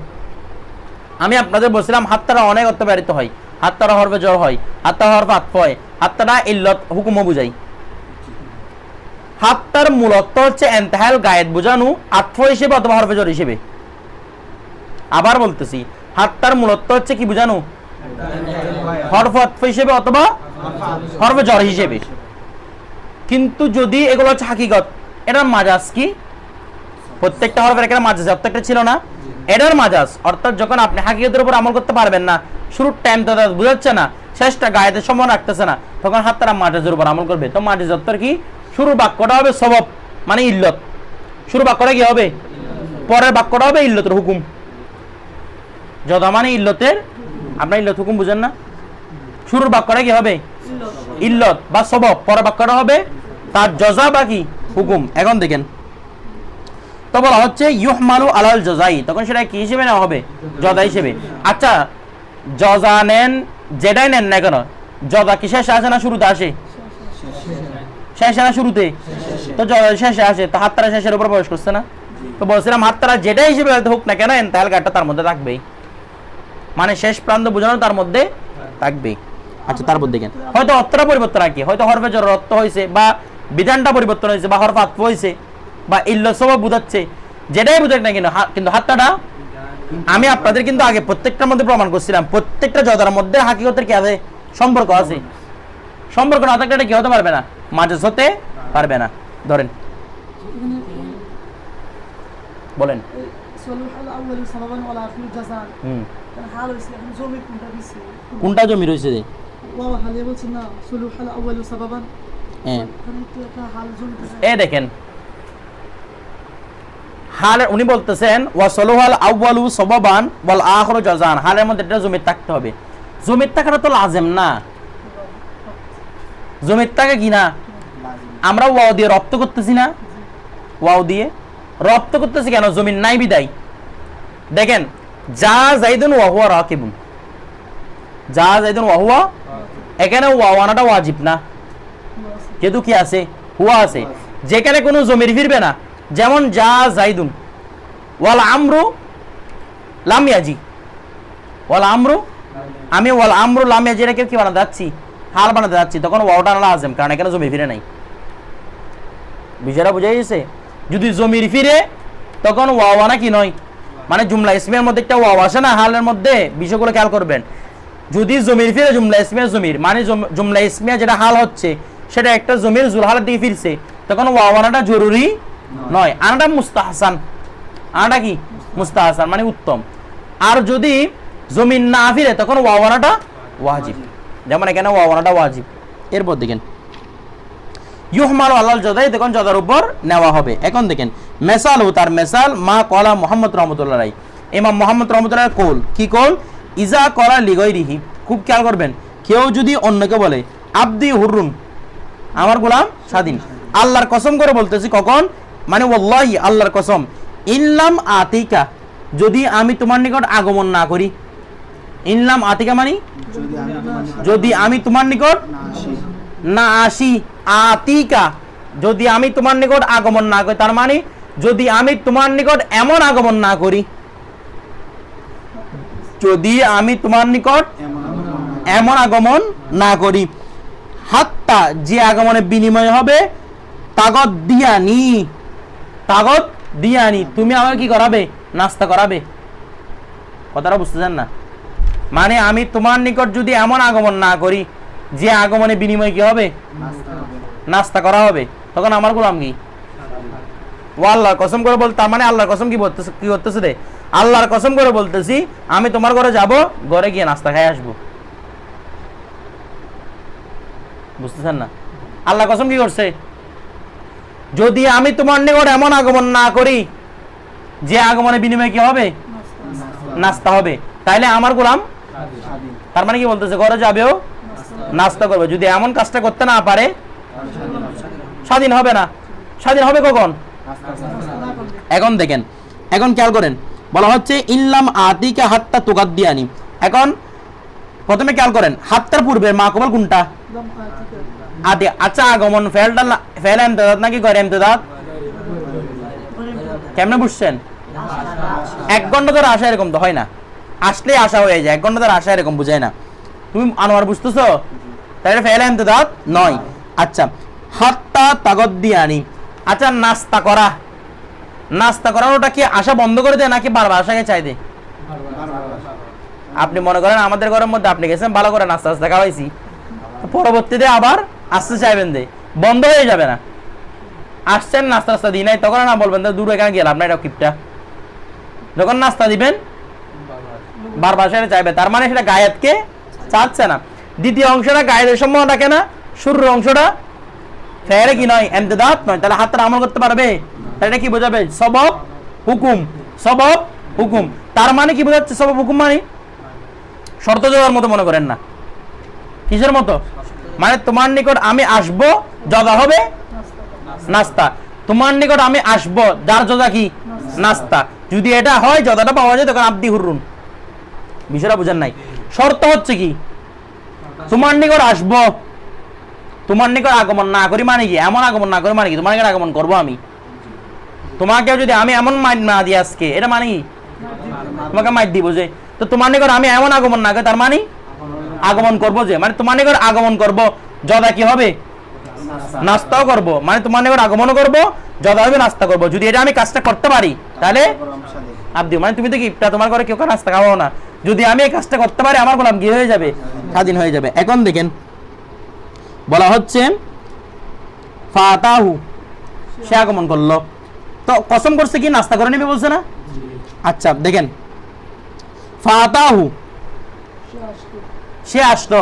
আমি আপনাদের বলছিলাম হাত্তারা অনেক অর্থ ব্যবহৃত হয়, হাত্তারা হরফে জর হয়, হাত্তা হরফে আতফ হয়, হাত্তারা ইল্লত হুকুম বুঝাই। হাত্তার মূল অর্থ হচ্ছে ইনতিহাল গায়েত বোঝানো, আতফ হিসেবে অথবা হরফে জর হিসেবে। আবার বলতেছি, হাত্তার মূল অর্থ হচ্ছে কি বোঝানো, হরফ আতফ হিসেবে অথবা হরফে জর হিসেবে। কিন্তু যদি এগুলো হচ্ছে হাকিকত, এটার মাজাজ কি, প্রত্যেকটা হরফের একটা মাজাজ অর্থ একটা ছিল না, এটার মাজাজ অর্থাৎ যখন আপনি হাকিকতের উপর আমল করতে পারবেন না, শুরুর টাইম তো বুঝাচ্ছে না, শেষটা গায়েতের সম্মান রাখতেছে না, তখন হাত তারা মাজাজের উপর আমল করবে। তো মাজাজ অর্থ কি, শুরুর বাক্যটা হবে সবব মানে ইল্লত, শুরু বাক্যটা কি হবে, পরের বাক্যটা হবে ইল্লতের হুকুম, যদা মানে ইল্লতের, আপনার ইল্লত হুকুম বুঝেন না, শুরুর বাক্যটা কি হবে ইল্লত বা সবব, পরের বাক্যটা হবে তার জজা বা কি হুকুম। এখন দেখেন তো বলা হচ্ছে ইউহমালু আলাল জজাই, তখন সেটা কি হিসেবে নেওয়া হবে জজা হিসেবে। আচ্ছা জজা নেন যেটাই নেন না কেন, জজা কি শেষে আসে না শুরুতে আসে? শেষে না শুরুতে? তো জজা শেষে আসে, তো হাততারা শেষের উপর প্রবেশ করছে না? তো বলছিলাম হাততারা যেটাই হিসেবে হোক না কেন তাহলে গাড়টা তার মধ্যে থাকবেই, মানে শেষ প্রান্ত বোঝানো তার মধ্যে থাকবেই। আচ্ছা তারপর দেখেন হয়তো অর্থটা পরিবর্তন আর কি, হয়তো হরফে জর অর্থ হয়েছে বা বিধানটা পরিবর্তন হয়েছে বা হরফ আত্ম হয়েছে বা ইল্লত সবব বুঝাচ্ছে, যেটাই বুঝাক না কেন কিন্তু হাতটাটা আমি আপনাদের কিন্তু আগে প্রত্যেকটার মধ্যে প্রমাণ করছিলাম প্রত্যেকটা জদার মধ্যে হাকিকতের কি আছে সম্পর্ক আছে, সম্পর্ক না থাকলে এটা কি হতে পারবে না মাজাজ হতে পারবে না। ধরেন বলেন কোনটা জমি রয়েছে রে? দেখেন হালের উনি বলতেছেন ওয়াসলুহাল আউয়ালু সাবাবান ওয়াল আখিরু জাযান, হালের মধ্যে এটা জমির থাকতে হবে। জমির থাকাটা তো লাজেম না, জমির থাকা কি না আমরা ওয়াও দিয়ে রপ্ত করতেছি না, ওয়াও দিয়ে রপ্ত করতেছি কেন? জমির নাই বিদায়। দেখেন যা যাইদুন ওয়া হুয়া রাকিবুন, যা যাইদুন ওয়া হুয়া, এখানে ওয়াও আনাটা ওয়াজিব না, যেহেতু কি আছে হুয়া আছে, যেখানে কোনো জমির ফিরবে না, যেমন যা যাইদুন ওয়াল আমরু লাম ইয়াজি, ওয়াল আমরু আমি ওয়াল আমরু লাম ইয়াজি রেখে কি বানাতে যাচ্ছি হাল বানাতে যাচ্ছি, তখন ওয়াওটা লাজেম কারণ এখানে জমি ফিরে নাই। বুঝারা বুঝাই গেছে? যদি জমির ফিরে তখন ওয়াও আনা কি নয়, মানে জুমলা ইসমের মধ্যে একটা ওয়াও আসে না হালের মধ্যে, বিষয়গুলো খেয়াল করবেন। যদি জমির ফিরে জুমলা ইসমিয়া জমির মানে জুমলা ইসমিয়া যেটা হাল হচ্ছে সেটা একটা জমির জুলহালের দিকে ফিরছে, তখন ওয়াও আনাটা জরুরি নয়, আনাটা মুস্তাহসান, আনাটা কি মুস্তাহসান মানে উত্তম। আর যদি জমিন না ফিরে তখন ওয়াও আনাটা ওয়াজিব, যেমন এখানে ওয়াও আনাটা ওয়াজিব। এরপর দেখেন ইউহমালু আলাল জদাই, তখন জদার উপর নেওয়া হবে। এখন দেখেন মেসাল ও তার মেসাল মা কলা মুহাম্মদ রহমতুল্লাহ আলাইহি, ইমাম মুহাম্মদ রহমতুল্লাহ কোল কি কোল ইজা কলা লিগাইরিহি, খুব খেয়াল করবেন কেউ যদি অন্যকে বলে আব্দি হুররুন আমার গোলাম স্বাধীন, আল্লাহর কসম করে বলতেছি কখন মানে ওয়াল্লাহি আল্লাহর কসম, ইনলাম আতিকা যদি আমি তোমার নিকট আগমন না করি, ইনলাম আতিকা মানে যদি আমি তোমার নিকট না আসি, আতিকা যদি আমি তোমার নিকট আগমন না করি, তার মানে যদি আমি তোমার নিকট এমন আগমন না করি, যদি আমি তোমার নিকট এমন আগমন না করি, হাত্তা যে আগমনের বিনিময় হবে তাগত দিয়ানি, তাগত দিয়ানি তুমি আমাকে কি করাবে নাস্তা করাবে। কথাটা বুঝতেছেন না? মানে আমি তোমার নিকট যদি এমন আগমন না করি যে আগমনের বিনিময় কি হবে নাস্তা করা হবে, তখন আমার গোলাম কি ও আল্লাহর কসম করে বলতে, তার মানে আল্লাহর কসম কি বলতেছে, কি করতেছে রে আল্লাহর কসম করে বলতেছি আমি তোমার ঘরে যাব, ঘরে গিয়ে নাস্তা খাই আসবো। বুঝতেছেন না? আল্লাহ কসম কি করছে যদি আমি তোমার নিকট এমন আগমন না করি যে আগমনের বিনিময়ে কি হবে নাস্তা হবে, তাইলে আমার গোলাম, তার মানে কি বলতেছে ঘরে যাবেও নাস্তা করবে। যদি এমন কাজটা করতে না পারে স্বাধীন হবে না, স্বাধীন হবে কখন? এখন দেখেন এখন খেয়াল করেন বলা হচ্ছে ইল্লাম আতিকা হাত্তা তুগাদ্দিয়ানি। এখন প্রথমে খেয়াল করেন হাত্তার পূর্বে মাকবুল কোনটা আতি। আচ্ছা আগমন ফেলটা ফেল ইমতিদাদ নাকি গয়র ইমতিদাদ? কেমনে বুঝছেন? 1 ঘন্টা ধরে আসা এরকম তো হয় না, আসলে আসা হয়ে যায়, 1 ঘন্টা ধরে আসা এরকম বুঝায় না। তুমি আনোয়ার বুঝতেছো? তাহলে ফেল ইমতিদাদ নয়। আচ্ছা হাত্তা তাগদ্দিয়ানি, আচ্ছা নাস্তা করা, নাস্তা করানোটা কি আশা বন্ধ করে দেয় নাকি বারবার আশাকে চাই দেয়? আপনি মনে করেন আমাদের ঘরের মধ্যে আপনি গেছেন ভালো করে নাস্তা নাস্তা খাওয়াইছি, পরবর্তীতে আবার আসতে চাইবেন দে, বন্ধ হয়ে যাবে না। আসছেন নাস্তা নাস্তা দিই নাই, তখন না বলবেন দূর এখানে গেলাম না, এটা কিপটা। যখন নাস্তা দিবেন বারবার সেটা চাইবে, তার মানে সেটা গায়েতকে চাচ্ছে না। দ্বিতীয় অংশটা গায়েদের সম্মান রাখে না, শুরুর অংশটা ফেরে কি নয় ইমতিদাদ নয়, তাহলে হাতটা আমল করতে পারবে। তাহলে এটা কি বোঝাবে? সবব হুকুম, সবব হুকুম। তার মানে কি বোঝাচ্ছে সবব হুকুম মানে শর্ত দেওয়ার মতো মনে করেন না, কিসের মতো? মানে তোমার নিকট আমি আসব, জজা হবে নাস্তা। তোমার নিকট আমি আসব, যার জজা কি? নাস্তা। যদি এটা হয়, জজাটা পাওয়া যায়, তখন আব্দি হুররুন। বিষয়টা বুঝেন নাই? শর্ত হচ্ছে কি? তোমার নিকট আসব, তোমার নিকট আগমন না করি মানে কি? এমন আগমন না করি মানে কি? তোমার নিকট আগমন করবো আমি। তোমাকে যদি আমি এমন মাইট না দিই আজকে, এটা মানে কি? তোমাকে মাইট দিব যে। তো তোমার নিকট আমি এমন আগমন না করি, তার মানে আগমন করবো যে, মানে তোমার নিকট আগমন করব, জদা কি হবে? নাস্তাও করব। মানে তোমার নিকট আগমনও করব, জদা হবে, নাস্তা করব। যদি এটা আমি কাজটা করতে পারি, তাহলে আব্দি। মানে তুমি তো কি তোমার ঘরে কেউ নাস্তা খাওয়াও না। যদি আমি এই কাজটা করতে পারি, আমার গোলাম কি হয়ে যাবে? স্বাধীন হয়ে যাবে। এখন দেখেন বলা হচ্ছে ফাতাহু, সে আগমন করলো। তো কসম করছে কি নাস্তা করে নেবে বলছে না? আচ্ছা দেখেন, ফাতাহু, সে আসলো,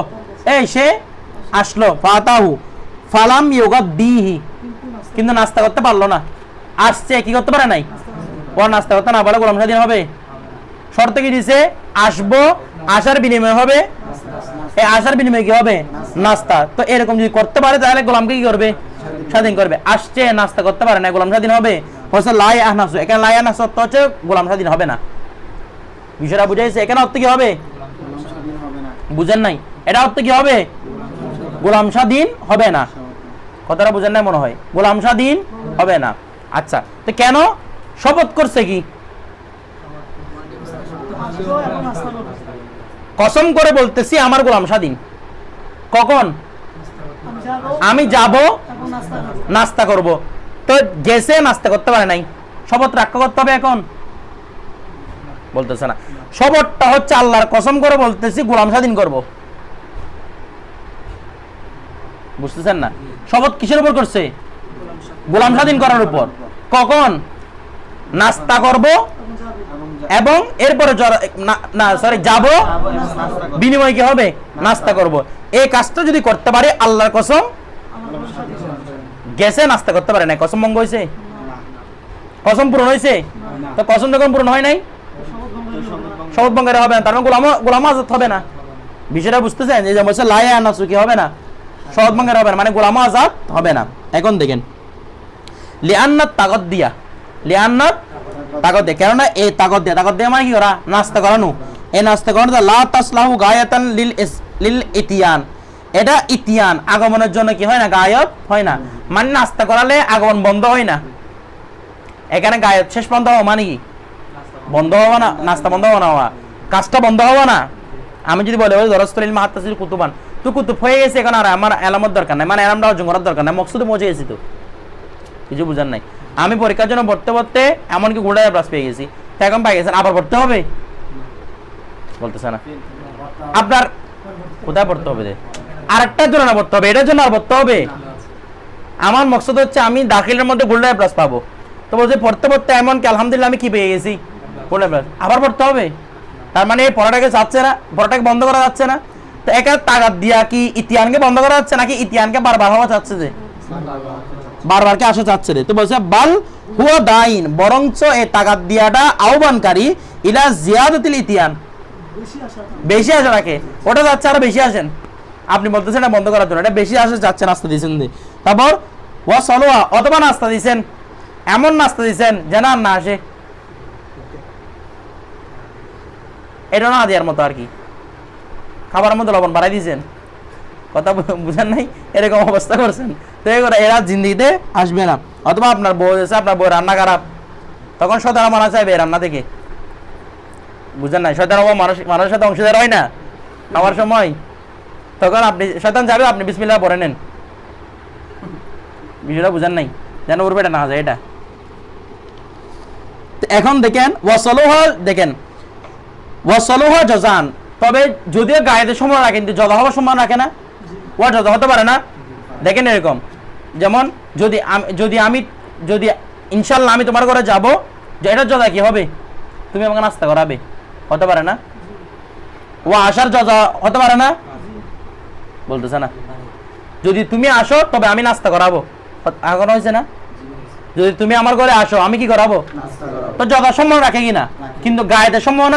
এই সে আসলো, ফাতাহু ফালাম ইউগাদ্দিহি, কিন্তু নাস্তা করতে পারলো না। আসছে, কি করতে পারে নাই? ও নাস্তা করতে না পারলে গোলাম স্বাধীন হবে? শর্ত কি দিছে? আসবো, আসার বিনিময় হবে, এই আসার বিনিময়ে কি হবে? নাস্তা। তো এরকম যদি করতে পারে, তাহলে গোলামকে কি করবে? স্বাধীন করবে। আসছে, নাস্তা করতে পারে না, গোলাম স্বাধীন হবে? হচ্ছে লাই আহনাসু, এখানে লাই আহনাস অর্থ হচ্ছে গোলাম স্বাধীন হবে না। বিষয়টা বুঝাইছে? এখানে অর্থ কি হবে? বুঝেন নাই? এটা অর্থ কি হবে? গোলাম স্বাধীন হবে না। কথাটা বুঝেন নাই মনে হয়? গোলাম স্বাধীন হবে না। আচ্ছা, তো কেন? শপথ করছে কি? কসম করে বলতেছি আমার গোলাম স্বাধীন। কখন? আমি যাব, নাস্তা করব। তো গেছে, নাস্তা করতে পারে নাই, শপথ রক্ষা করতে হবে। এখন বলতেছে না। শপথটা হচ্ছে আল্লাহর কসম করে বলতেছি গোলাম স্বাধীন করব। বুঝতেছেন না? শপথ কিসের উপর করছে? গোলাম স্বাধীন করার উপর। কখন? নাস্তা করব এবং এরপরে যাব, বিনিময় কি হবে? নাস্তা করব। এই কাজটা যদি করতে পারে, আল্লাহর কসম, গেছে, নাস্তা করতে পারে না, কসম ভঙ্গ হয়েছে? কসম পূরণ হয়েছে? তো কসম যখন পূরণ হয় নাই, শপথ ভঙ্গের হবে না, তার মানে গোলাম আজাদ হবে না। বিষয়টা বুঝতেছেন? যে যেমন লায়া নাসু কি হবে না? শপথ ভঙ্গের হবে না, মানে গোলাম আজাদ হবে না। এখন দেখেন লিআন্নাত তাগদ দিয়া, লিআন্নাত তাগদ দিয়া, কেননা এই তাগদ দিয়া মানে কি করা? নাস্তা করানো। এই নাস্তা করানো লা তাসলাহু গায়াতান লিল ইতিয়ান, এটা ইতিয়ান আগমনের জন্য কি হয় না? গায়ত হয় না। মানে নাস্তা করালে আগমন বন্ধ হয় না। এখানে গায়ত শেষ বন্ধ হওয়া মানে কি? বন্ধ হওয়া না, নাস্তা বন্ধ হওয়া না, হওয়া কাজটা বন্ধ হওয়া না। আমি যদি বলে দরস্তলিল মাহাত্তাসিল কুতুবান, তো কুতুব হয়ে গেছে, এখন আর আমার এলামত দরকার নাই, মানে এলামটা অর্জন করার দরকার নাই, মকসুদে পৌঁছে গেছি। তো কিছু বুঝার নাই। আমি পরীক্ষার জন্য পড়তে এমনকি গোল্ডেন প্লাস পেয়ে গেছি, তো এখন পাই গেছেন, আবার পড়তে হবে? বলতেছে না। আপনার কোথায় পড়তে হবে? আরেকটার জন্য না পড়তে হবে, এটার জন্য আর পড়তে হবে? আমার মকসদ হচ্ছে আমি দাখিলের মধ্যে গোল্ডেন প্লাস পাবো। তো বলছে পড়তে এমনকি আলহামদুলিল্লাহ আমি কি পেয়ে গেছি? Golden plus. আবার পড়তে হবে? তার মানে এই পড়াটাকে যাচ্ছে না, পড়াটাকে বন্ধ করা যাচ্ছে না। তো একা তাগাদ দিয়া কি ইতিয়ানকে বন্ধ করা যাচ্ছে, নাকি ইতিয়ানকে বারবার হওয়া চাচ্ছে? যে বারবারকে আসা চাচ্ছে রে। তো বলছে বাল হুয়া দাইন, বরঞ্চ এই তাগাদ দিয়াটা আহ্বানকারী ইলা জিয়াদাতিল ইতিয়ান, বেশি আসা রাখে। ওটা যাচ্ছে আরো বেশি আসেন। আপনি বলতেছেন না বন্ধ করার জন্য, এটা বেশি আসে যাচ্ছে, নাস্তা দিয়েছেন। তারপর ওয়া সলোয়া, অথবা নাস্তা দিয়েছেন, এমন নাস্তা দিয়েছেন যেন আর না আসে। এটা না দেওয়ার মতো আর কি, খাবারের মধ্যে লবণ বাড়াই দিয়েছেন। কথা বুঝেন নাই? এরকম অবস্থা করছেন। তো এরা জিন্দিগিতে আসবে না। অথবা আপনার বউ এসে, আপনার বউ রান্না খারাপ, তখন শয়তান মারা চাইবে রান্না থেকে। বুঝেন নাই? শয়তান মানুষের সাথে অংশীদার হয় না খাওয়ার সময়, তখন আপনি শয়তান যাবে, আপনি বিসমিল্লাহ পড়ে নেন। বিষয়টা বুঝেন নাই? যেন ওর পেটে না যায় এটা। এখন দেখেন ওয়াসলুহা, দেখেন ওয়াসলুহা জাযান, তবে যদিও গায়েদের সময় রাখে, কিন্তু জজা হওয়ার সময় রাখে না। ওয়া জজা হতে পারে না। দেখেন এরকম, যেমন যদি ইনশাল্লাহ আমি তোমার ঘরে যাবো, এটা জজা কি হবে? তুমি আমাকে নাস্তা করাবে, হতে পারে না? ও আসার জজা হতে পারে না? বলতেছে না। যদি তুমি আসো তবে আমি নাস্তা করাবো, এখন হয়েছে না? যদি তুমি আমার ঘরে আসো, আমি কি করাবো? তো জজা সম্মান রাখে কিনা? কিন্তু গায়েদের সম্মান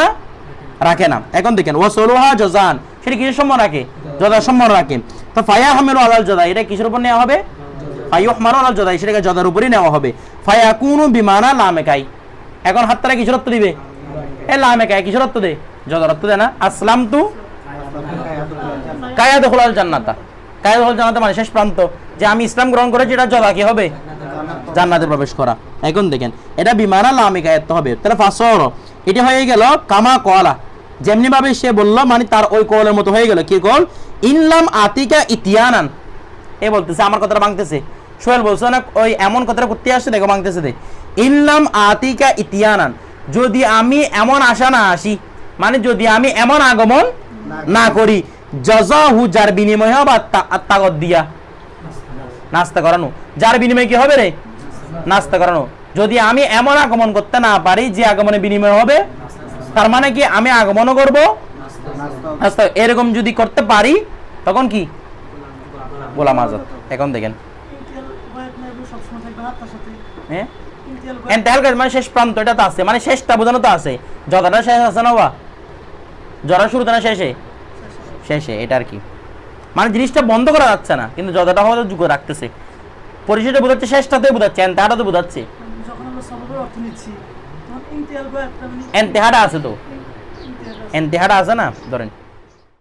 রাখে না। এখন দেখেন ওয়াসলুহা জাযান, সেটা কিসের সম্মান রাখে? জদা সম্মান রাখে। তো ফায়া হামেলু আলাল জদা, এটা কিসের উপর নেওয়া হবে? ফায়ুহমালু আলাল জদা, সেটাকে জদার উপরই নেওয়া হবে। ফায়াকুনু বিমানা লামেকাই, এখন হাতটা কিসের অর্থ দিবে? এ লামেকাই কিসের অর্থ দে? জদার অর্থ দেয় না? আসলামতু কায়াদখুলাল জান্নাতা, কায়াদখুলাল জান্নাতা মানে শেষ প্রান্ত, যে আমি ইসলাম গ্রহণ করেছি, এটা জদা কি হবে? জান্নাতে প্রবেশ করা। এখন দেখেন এটা বিমানা লামিকায়াত হবে। তাহলে ফাসর এটা হয়ে গেল কামা কলা, যেমনি ভাবে সে বলল, মানে তার ওই কওলের মতো হয়ে গেল। কি কল? ইনলাম আতিকা ইতিয়ানান, এ বলতেছে আমার কথাটা ভাঙতেছে। সোহেল বলছে না ওই এমন কথাটা করতে আসছে, দেখো ভাঙতেছে দে। ইনলাম আতিকা ইতিয়ানান, যদি আমি এমন আসা না আসি, মানে যদি আমি এমন আগমন না করি, জাযাহু যার বিনিময় হবে তাগত দিয়া নাস্তা করানো, যার বিনিময়ে কি হবে রে? নাস্তা করানো। যদি আমি এমন আগমন করতে না পারি যে আগমনের বিনিময় হবে, তার মানে কি আমি আগমনও করব নাস্তা, এরকম যদি করতে পারি তখন কি? গোলাম আজাদ। এখন দেখেন মানে শেষ প্রান্ত এটা তো আছে, মানে শেষটা বোঝানো তো আছে, জদাটা শেষ আছে না বা জরা শুরুতে না শেষে? শেষে, এটা আর কি, মানে জিনিসটা বন্ধ করা যাচ্ছে না, কিন্তু জদাটা হয়তো যুগ রাখতেছে। পরিচয়টা বোঝাচ্ছে, শেষটাতে বোঝাচ্ছে, এন্তেহাটা তো বোঝাচ্ছে। এন্তেহাটা আছে তো, এন্তেহাটা আছে না, ধরেন